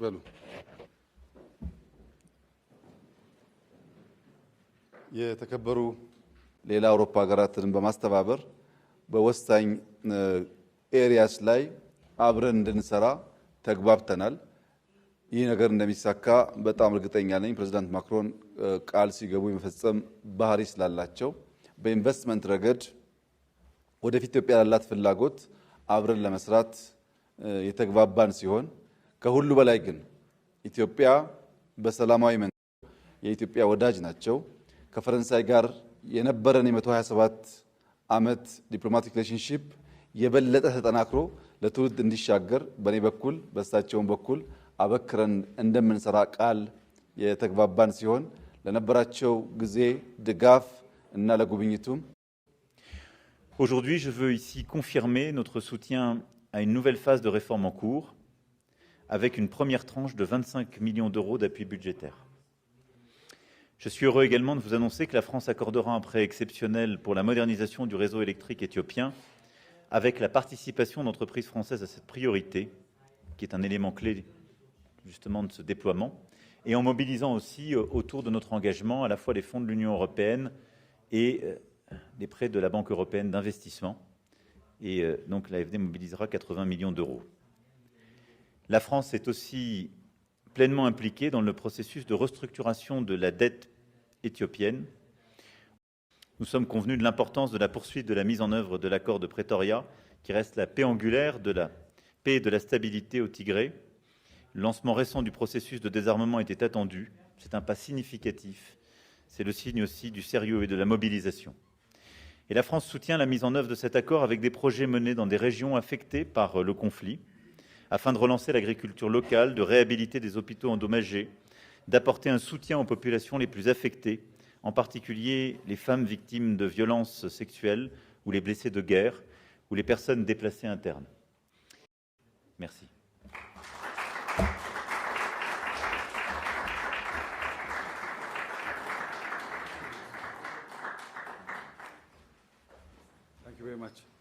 በሉ። የተከበሩ ሌላ አውሮፓ ሀገራትን በማስተባበር በወሳኝ ኤሪያስ ላይ አብረን እንድንሰራ ተግባብተናል። ይህ ነገር እንደሚሳካ በጣም እርግጠኛ ነኝ። ፕሬዚዳንት ማክሮን ቃል ሲገቡ የመፈጸም ባህሪ ስላላቸው በኢንቨስትመንት ረገድ ወደፊት ኢትዮጵያ ያላት ፍላጎት አብረን ለመስራት የተግባባን ሲሆን ከሁሉ በላይ ግን ኢትዮጵያ በሰላማዊ መንገድ የኢትዮጵያ ወዳጅ ናቸው። ከፈረንሳይ ጋር የነበረን የ127 ዓመት ዲፕሎማቲክ ሪሌሽንሺፕ የበለጠ ተጠናክሮ ለትውልድ እንዲሻገር በኔ በኩል በእሳቸውም በኩል አበክረን እንደምንሰራ ቃል የተግባባን ሲሆን ለነበራቸው ጊዜ ድጋፍ እና ለጉብኝቱም Aujourd'hui, je veux ici confirmer notre soutien à une nouvelle phase de réforme en cours avec une première tranche de 25 millions d'euros d'appui budgétaire. Je suis heureux également de vous annoncer que la France accordera un prêt exceptionnel pour la modernisation du réseau électrique éthiopien avec la participation d'entreprises françaises à cette priorité, qui est un élément clé justement de ce déploiement, et en mobilisant aussi autour de notre engagement à la fois les fonds de l'Union européenne et les prêts de la Banque européenne d'investissement. Et donc l'AFD mobilisera 80 millions d'euros. La France est aussi pleinement impliquée dans le processus de restructuration de la dette éthiopienne. Nous sommes convenus de l'importance de la poursuite de la mise en œuvre de l'accord de Pretoria, qui reste la paix angulaire de la paix et de la stabilité au Tigré. Le lancement récent du processus de désarmement était attendu. C'est un pas significatif. C'est le signe aussi du sérieux et de la mobilisation. Et la France soutient la mise en œuvre de cet accord avec des projets menés dans des régions affectées par le conflit, afin de relancer l'agriculture locale, de réhabiliter des hôpitaux endommagés, d'apporter un soutien aux populations les plus affectées, en particulier les femmes victimes de violences sexuelles ou les blessés de guerre ou les personnes déplacées internes. Merci. Thank you very much.